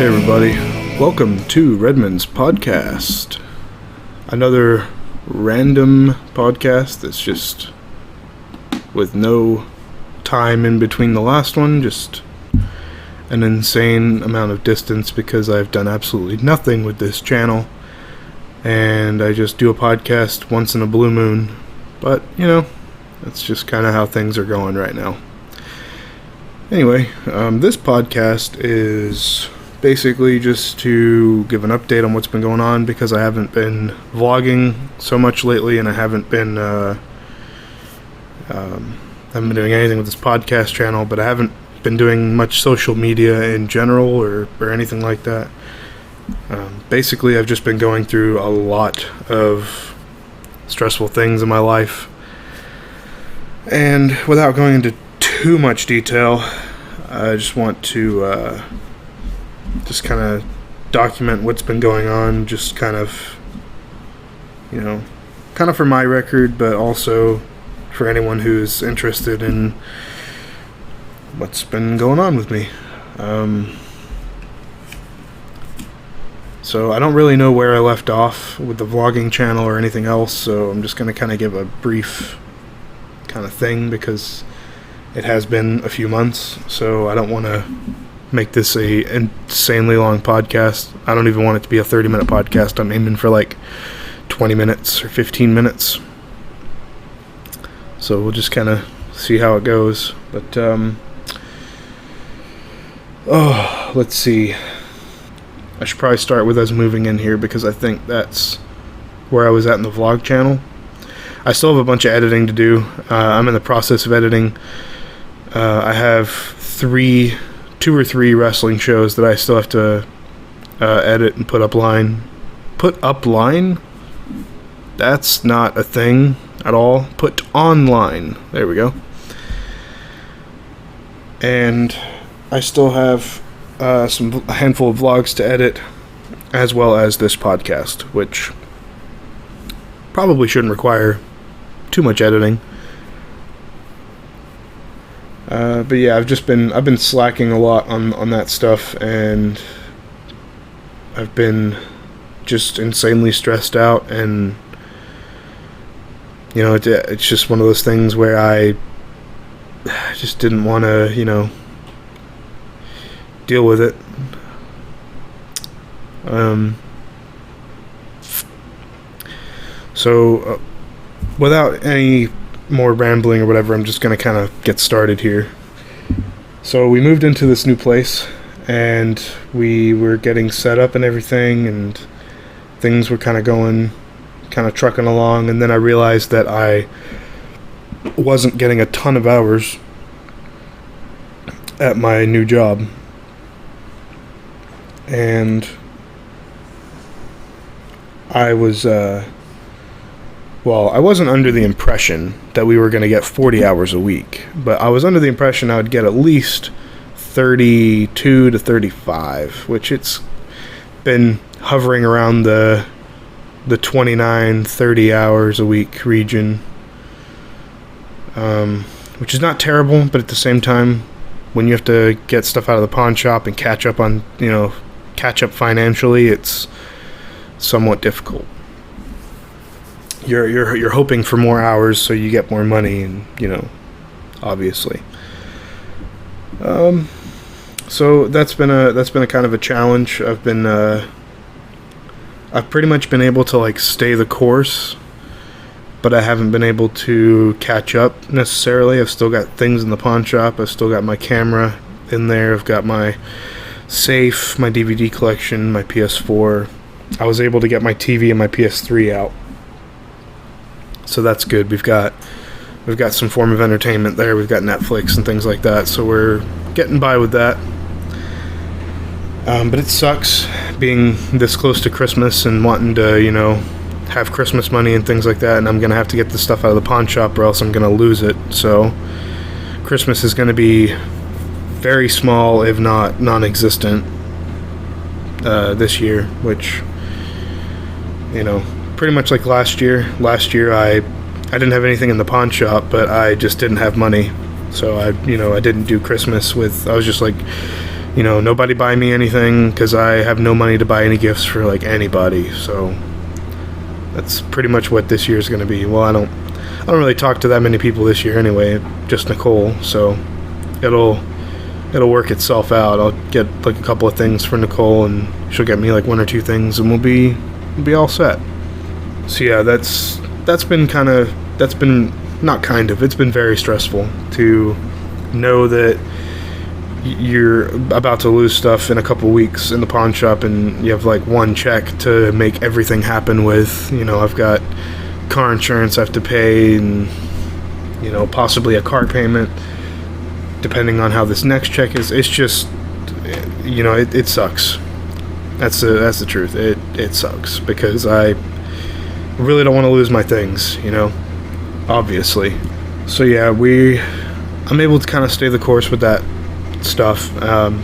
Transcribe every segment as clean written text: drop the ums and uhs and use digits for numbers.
everybody. Welcome to Redmond's podcast. Another random podcast that's just with no time in between the last one, just an insane amount of distance because I've done absolutely nothing with this channel and I just do a podcast once in a blue moon. But, that's just kind of how things are going right now. Anyway, this podcast is basically just to give an update on what's been going on because I haven't been vlogging so much lately, and I haven't been doing anything with this podcast channel, but I haven't been doing much social media in general or anything like that. Basically, I've just been going through a lot of stressful things in my life, and without going into too much detail, I just want to just kind of document what's been going on, just kind of for my record, but also for anyone who's interested in what's been going on with me. So I don't really know where I left off with the vlogging channel or anything else, so I'm just going to kind of give a brief kind of thing because it has been a few months, so I don't want to make this a insanely long podcast. I don't even want it to be a 30-minute podcast. I'm aiming for like 20 minutes or 15 minutes. So we'll just kind of see how it goes. But, let's see. I should probably start with us moving in here because I think that's where I was at in the vlog channel. I still have a bunch of editing to do. I'm in the process of editing. I have two or three wrestling shows that I still have to edit and put up line. Put up line? That's not a thing at all. Put online. There we go. And I still have a handful of vlogs to edit, as well as this podcast, which probably shouldn't require too much editing. But yeah, I've been slacking a lot on that stuff, and I've been just insanely stressed out, and it's just one of those things where I just didn't want to deal with it. So without any more rambling or whatever, I'm just going to kind of get started here. So we moved into this new place, and we were getting set up and everything, and things were kind of trucking along, and then I realized that I wasn't getting a ton of hours at my new job. And I was I wasn't under the impression that we were going to get 40 hours a week, but I was under the impression I would get at least 32 to 35, which it's been hovering around the 29, 30 hours a week region, which is not terrible, but at the same time, when you have to get stuff out of the pawn shop and catch up financially, it's somewhat difficult. You're hoping for more hours so you get more money, and obviously. So that's been a kind of a challenge. I've pretty much been able to stay the course, but I haven't been able to catch up necessarily. I've still got things in the pawn shop. I've still got my camera in there. I've got my safe, my DVD collection, my PS4. I was able to get my TV and my PS3 out. So that's good. We've got some form of entertainment there. We've got Netflix and things like that. So we're getting by with that. But it sucks being this close to Christmas and wanting to, have Christmas money and things like that. And I'm going to have to get this stuff out of the pawn shop or else I'm going to lose it. So Christmas is going to be very small, if not non-existent, this year, which, pretty much like last year. Last year I didn't have anything in the pawn shop, but I just didn't have money. So I didn't do Christmas with, I was just like, nobody buy me anything because I have no money to buy any gifts for like anybody. So that's pretty much what this year's going to be. Well, I don't really talk to that many people this year anyway, just Nicole. So it'll work itself out. I'll get like a couple of things for Nicole, and she'll get me like one or two things, and we'll be all set. So yeah, it's been very stressful to know that you're about to lose stuff in a couple weeks in the pawn shop, and you have like one check to make everything happen with. I've got car insurance I have to pay, and possibly a car payment depending on how this next check is. It's just, it sucks. That's the truth. It sucks because I really don't want to lose my things, obviously. So yeah, I'm able to kind of stay the course with that stuff.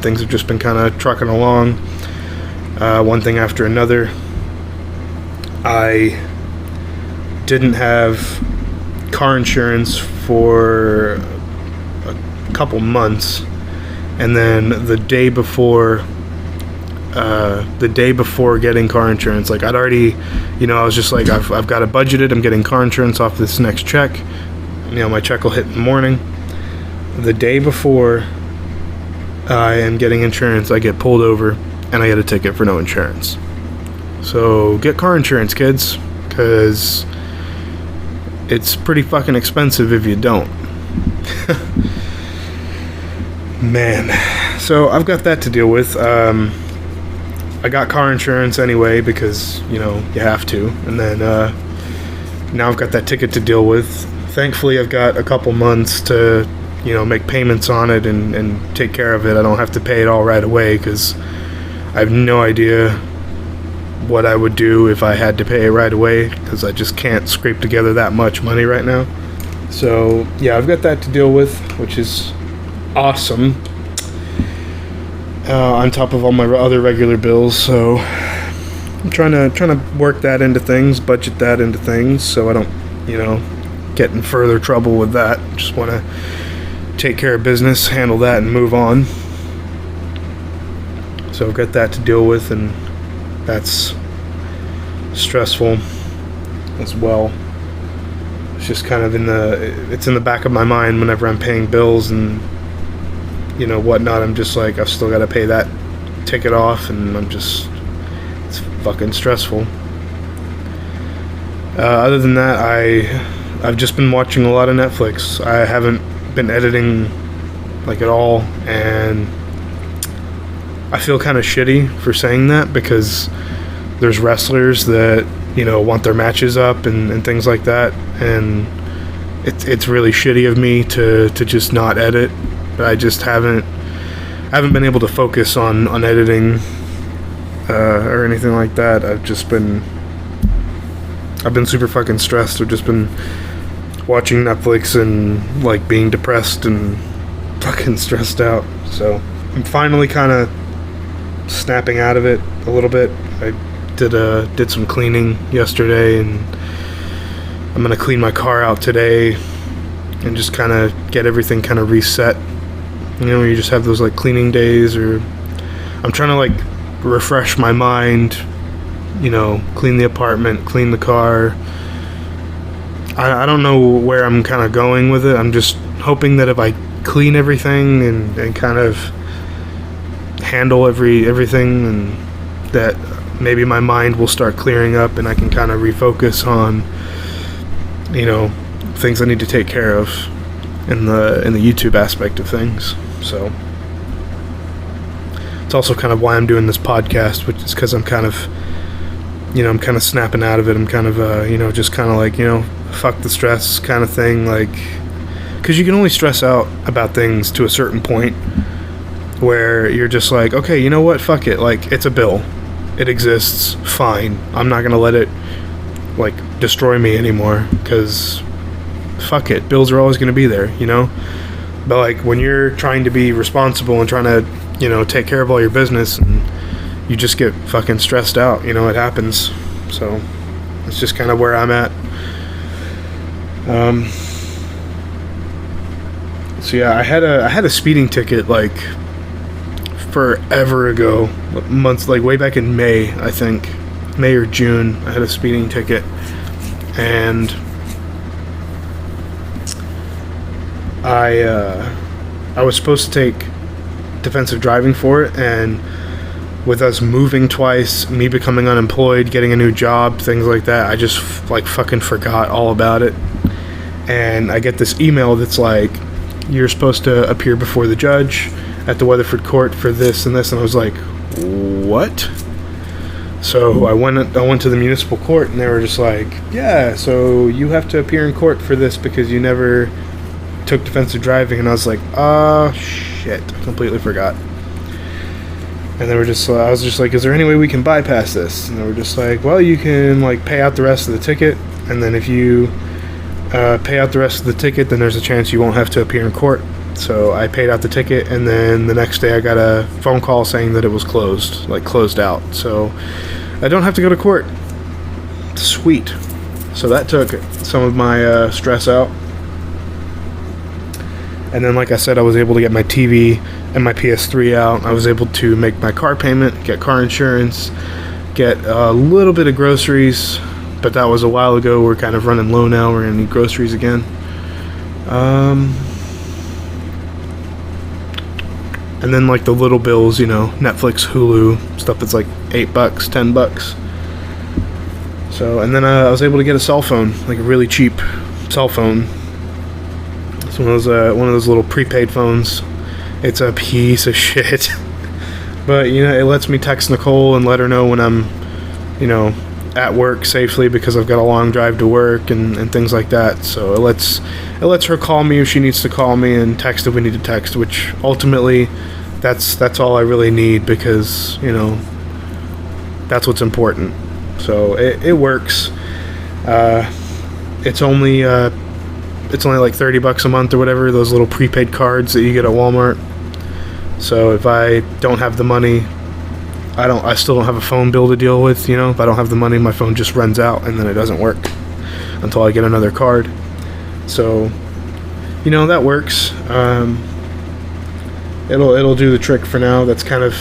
Things have just been kind of trucking along, one thing after another. I didn't have car insurance for a couple months, and then the day before getting car insurance, like I'd already, I was just like, I've got it budgeted. I'm getting car insurance off this next check. My check will hit in the morning. The day before I am getting insurance, I get pulled over and I get a ticket for no insurance. So get car insurance, kids, because it's pretty fucking expensive if you don't. Man. So I've got that to deal with. I got car insurance anyway because, you have to. And then now I've got that ticket to deal with. Thankfully, I've got a couple months to, make payments on it and take care of it. I don't have to pay it all right away because I have no idea what I would do if I had to pay it right away, because I just can't scrape together that much money right now. So yeah, I've got that to deal with, which is awesome. On top of all my other regular bills, so I'm trying to work that into things, budget that into things, so I don't, get in further trouble with that. Just want to take care of business, handle that, and move on. So I've got that to deal with, and that's stressful as well. It's just kind of in the back of my mind whenever I'm paying bills and whatnot. I'm just like, I've still got to pay that ticket off, and it's fucking stressful. Other than that, I've just been watching a lot of Netflix. I haven't been editing like at all, and I feel kind of shitty for saying that because there's wrestlers that want their matches up and things like that, and it's really shitty of me to just not edit. I just haven't been able to focus on editing or anything like that. I've been super fucking stressed. I've just been watching Netflix and like being depressed and fucking stressed out. So I'm finally kind of snapping out of it a little bit. I did some cleaning yesterday, and I'm gonna clean my car out today and just kind of get everything kind of reset. You just have those like cleaning days, or I'm trying to like refresh my mind, clean the apartment, clean the car. I don't know where I'm kind of going with it. I'm just hoping that if I clean everything and kind of handle everything, and that maybe my mind will start clearing up and I can kind of refocus on, things I need to take care of in the YouTube aspect of things. So it's also kind of why I'm doing this podcast, which is because I'm kind of, I'm kind of snapping out of it. I'm kind of, just kind of like, fuck the stress kind of thing. Like, because you can only stress out about things to a certain point where you're just like, okay, you know what? Fuck it. Like, it's a bill. It exists. Fine. I'm not going to let it, like, destroy me anymore, because fuck it. Bills are always going to be there, But, like, when you're trying to be responsible and trying to, take care of all your business, and you just get fucking stressed out, it happens. So that's just kind of where I'm at. So yeah, I had a speeding ticket like forever ago, months, like way back in May, I think, May or June. I had a speeding ticket, and I was supposed to take defensive driving for it, and with us moving twice, me becoming unemployed, getting a new job, things like that, I just fucking forgot all about it. And I get this email that's like, you're supposed to appear before the judge at the Weatherford court for this and this, and I was like, what? So I went to the municipal court, and they were just like, yeah, so you have to appear in court for this because you never took defensive driving. And I was like, shit, I completely forgot. And they were just, I was just like, is there any way we can bypass this? And they were just like, well, you can like pay out the rest of the ticket, and then if you pay out the rest of the ticket, then there's a chance you won't have to appear in court. So I paid out the ticket, and then the next day I got a phone call saying that it was closed out. So I don't have to go to court. Sweet. So that took some of my stress out. And then, like I said, I was able to get my TV and my PS3 out. I was able to make my car payment, get car insurance, get a little bit of groceries, but that was a while ago. We're kind of running low now. We're going to need groceries again. And then, like, the little bills, you know, Netflix, Hulu, stuff that's like $8, $10. So, and then I was able to get a cell phone, like a really cheap cell phone. It's one of those little prepaid phones. It's a piece of shit. But, you know, it lets me text Nicole and let her know when I'm, you know, at work safely, because I've got a long drive to work and things like that. So it lets her call me if she needs to call me, and text if we need to text, which ultimately that's all I really need, because, you know, that's what's important. So it works. It's only like $30 a month or whatever, those little prepaid cards that you get at Walmart. So if I don't have the money, I still don't have a phone bill to deal with, you know. If I don't have the money, my phone just runs out, and then it doesn't work until I get another card. So, you know, that works. It'll do the trick for now. That's kind of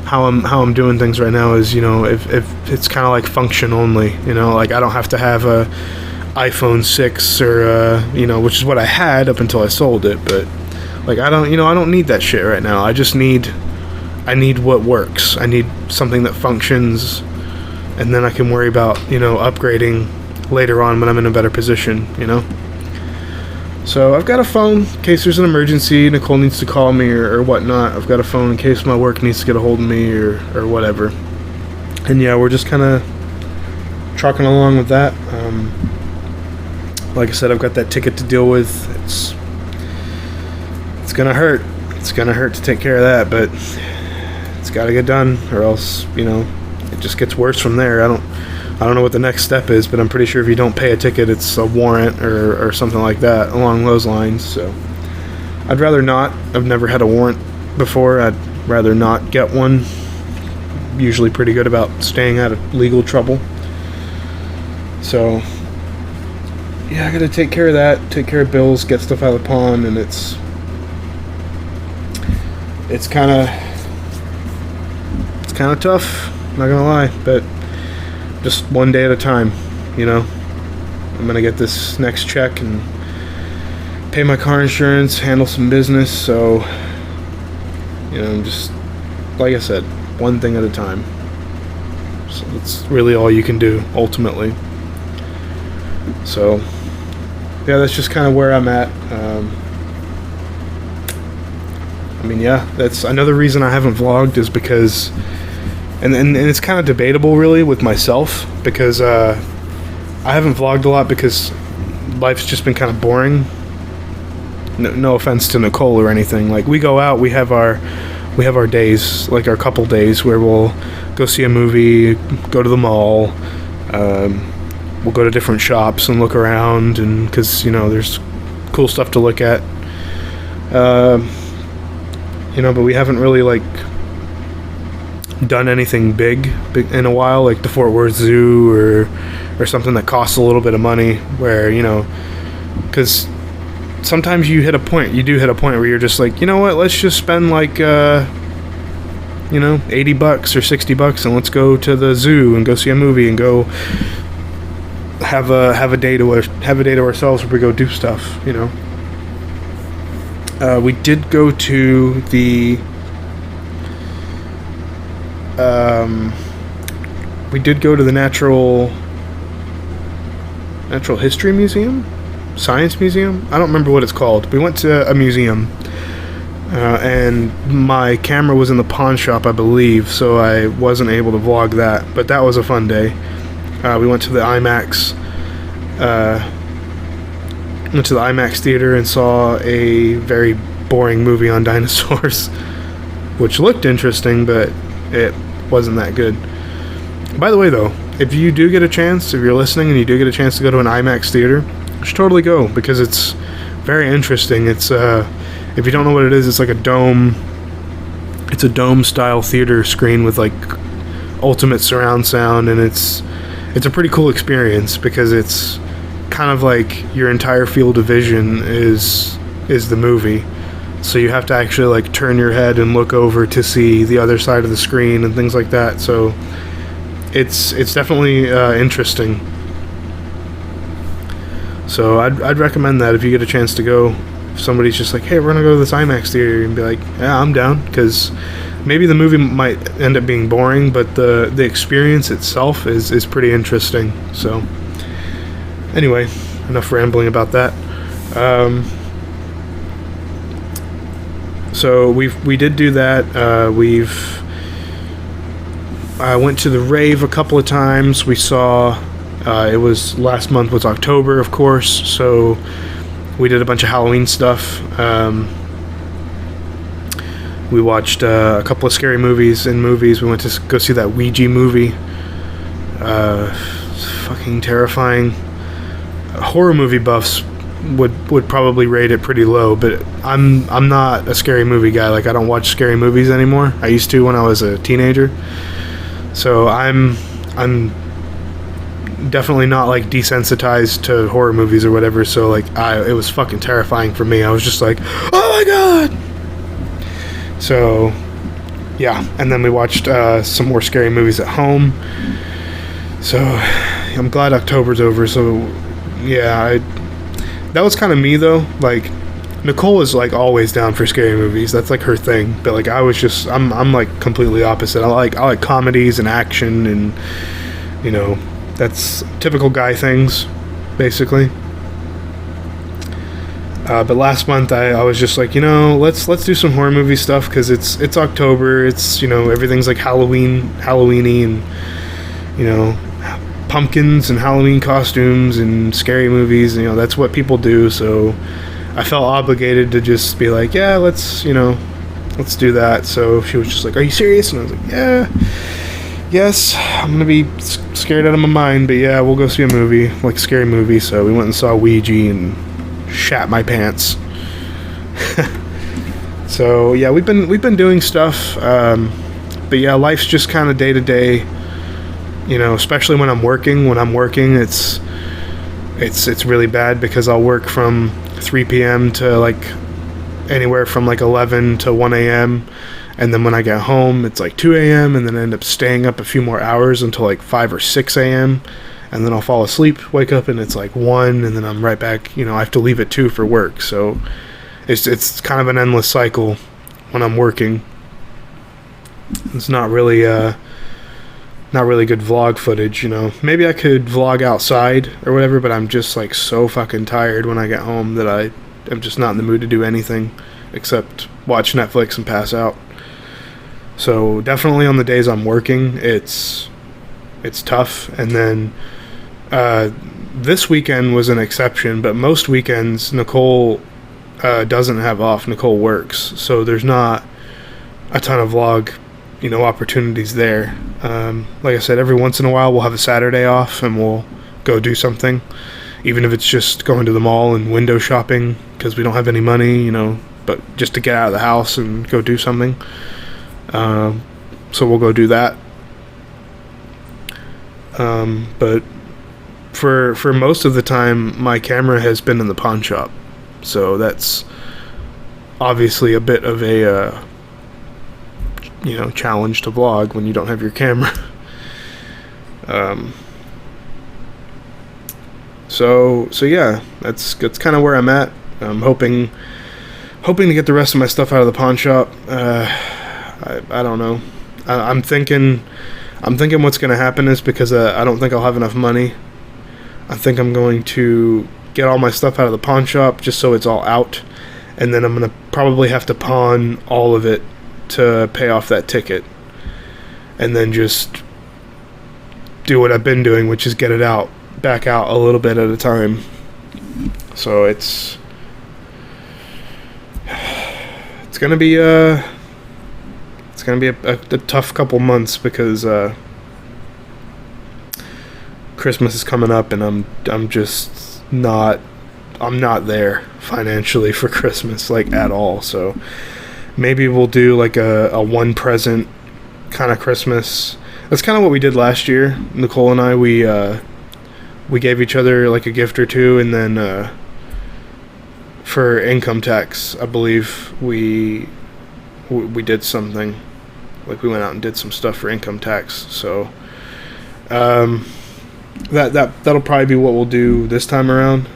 how I'm doing things right now, is, you know, if it's kind of like function only, you know, like I don't have to have a iPhone 6 or you know, which is what I had up until I sold it, but like I don't need that shit right now. I need what works. I need something that functions, and then I can worry about, you know, upgrading later on when I'm in a better position, you know. So I've got a phone in case there's an emergency, Nicole needs to call me or whatnot. I've got a phone in case my work needs to get a hold of me or whatever. And yeah, we're just kind of trucking along with that. Like I said, I've got that ticket to deal with. It's gonna hurt. It's gonna hurt to take care of that, but it's got to get done, or else, you know, it just gets worse from there. I don't know what the next step is, but I'm pretty sure if you don't pay a ticket, it's a warrant or something like that along those lines. So I'd rather not. I've never had a warrant before. I'd rather not get one. Usually pretty good about staying out of legal trouble. So yeah, I gotta take care of that, take care of bills, get stuff out of the pawn, and it's kind of tough, not gonna lie, but just one day at a time, you know. I'm gonna get this next check and pay my car insurance, handle some business, so, you know, just, like I said, one thing at a time. So that's really all you can do, ultimately. So, yeah, that's just kind of where I'm at. I mean, yeah, that's another reason I haven't vlogged, is because, and it's kind of debatable, really, with myself, because I haven't vlogged a lot because life's just been kind of boring. No offense to Nicole or anything. Like, we go out, we have our days, like our couple days, where we'll go see a movie, go to the mall, we'll go to different shops and look around, and because, you know, there's cool stuff to look at, you know, but we haven't really like done anything big in a while, like the Fort Worth Zoo or something that costs a little bit of money, where, you know, because sometimes you do hit a point where you're just like, you know what, let's just spend like $80 or $60 and let's go to the zoo and go see a movie and go have a day to ourselves where we go do stuff, we did go to the Natural History Museum? Science Museum? I don't remember what it's called. We went to a museum, and my camera was in the pawn shop, I believe, so I wasn't able to vlog that, but that was a fun day. We went to the IMAX theater and saw a very boring movie on dinosaurs, which looked interesting, but it wasn't that good. By the way, though, if you do get a chance, if you're listening and you do get a chance to go to an IMAX theater, you should totally go, because it's very interesting. It's if you don't know what it is, it's like a dome. It's a dome style theater screen with like ultimate surround sound, and it's a pretty cool experience because it's kind of like your entire field of vision is the movie. So you have to actually like turn your head and look over to see the other side of the screen and things like that. So it's definitely interesting. So I'd recommend that if you get a chance to go. If somebody's just like, hey, we're gonna go to this IMAX theater, and be like, yeah, I'm down, because maybe the movie might end up being boring, but the experience itself is pretty interesting. So anyway, enough rambling about that. So we did do that. I went to the rave a couple of times. We saw, it was last month was October, of course, so we did a bunch of Halloween stuff. We watched a couple of scary movies in movies. We went to go see that Ouija movie. Fucking terrifying. Horror movie buffs would probably rate it pretty low, but I'm not a scary movie guy. Like, I don't watch scary movies anymore. I used to when I was a teenager. So I'm definitely not like desensitized to horror movies or whatever. So like it was fucking terrifying for me. I was just like, oh my god. So yeah, and then we watched some more scary movies at home. So I'm glad October's over. So yeah, that was kind of me though. Like, Nicole is like always down for scary movies. That's like her thing. But like I'm like completely opposite. I like comedies and action, and that's typical guy things, basically. But last month I was just like, let's do some horror movie stuff, because it's October. It's everything's like Halloweeny, and pumpkins and Halloween costumes and scary movies. That's what people do. So I felt obligated to just be like, yeah, let's do that. So she was just like, are you serious? And I was like, yeah, yes, I'm gonna be scared out of my mind, but yeah, we'll go see a movie, like a scary movie. So we went and saw Ouija and shat my pants. So yeah, we've been doing stuff, but yeah, life's just kind of day to day, especially when I'm working. When I'm working, it's really bad, because I'll work from 3 p.m. to like anywhere from like 11 to 1 a.m. And then when I get home, it's like 2 a.m. and then I end up staying up a few more hours until like 5 or 6 a.m. And then I'll fall asleep, wake up, and it's like 1, and then I'm right back. I have to leave at 2 for work. So it's kind of an endless cycle when I'm working. It's not really good vlog footage, Maybe I could vlog outside or whatever, but I'm just like so fucking tired when I get home that I am just not in the mood to do anything except watch Netflix and pass out. So definitely on the days I'm working, it's tough. And then this weekend was an exception, but most weekends Nicole doesn't have off. Nicole works, so there's not a ton of vlog opportunities there. Like I said, every once in a while we'll have a Saturday off and we'll go do something, even if it's just going to the mall and window shopping, because we don't have any money, but just to get out of the house and go do something. So we'll go do that. But for most of the time, my camera has been in the pawn shop. So that's obviously a bit of a challenge to vlog when you don't have your camera. So yeah, that's kind of where I'm at. I'm hoping to get the rest of my stuff out of the pawn shop. I don't know. I'm thinking what's going to happen is, because I don't think I'll have enough money, I think I'm going to get all my stuff out of the pawn shop just so it's all out, and then I'm going to probably have to pawn all of it to pay off that ticket, and then just do what I've been doing, which is get it back out a little bit at a time. So it's gonna be a tough couple months, because Christmas is coming up, and I'm not there financially for Christmas, like, at all. So maybe we'll do like a one present kind of Christmas. That's kind of what we did last year. Nicole and I, we gave each other like a gift or two, and then for income tax, I believe we did something, like we went out and did some stuff for income tax. So that'll probably be what we'll do this time around.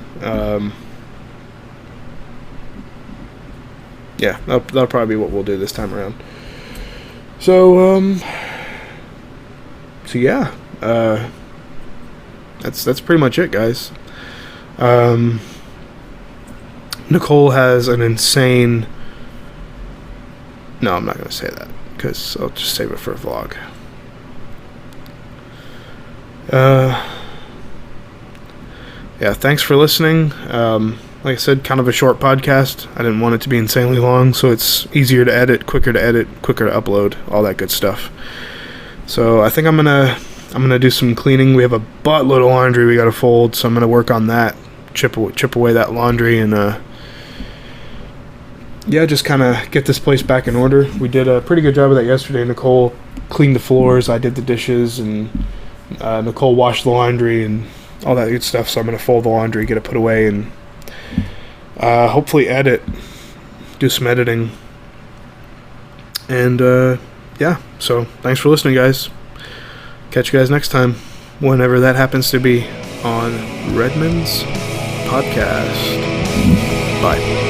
Yeah, that'll probably be what we'll do this time around. So yeah, that's pretty much it, guys. Nicole has an insane... No, I'm not going to say that, because I'll just save it for a vlog. Yeah, thanks for listening. Like I said, kind of a short podcast. I didn't want it to be insanely long, so it's easier to edit, quicker to upload, all that good stuff. So I think I'm gonna do some cleaning. We have a buttload of laundry we gotta fold, so I'm gonna work on that, chip away that laundry, and yeah, just kind of get this place back in order. We did a pretty good job of that yesterday. Nicole cleaned the floors, I did the dishes, and Nicole washed the laundry and all that good stuff. So I'm gonna fold the laundry, get it put away, and hopefully do some editing. And yeah, so thanks for listening, guys. Catch you guys next time, whenever that happens to be, on Redmond's Podcast. Bye.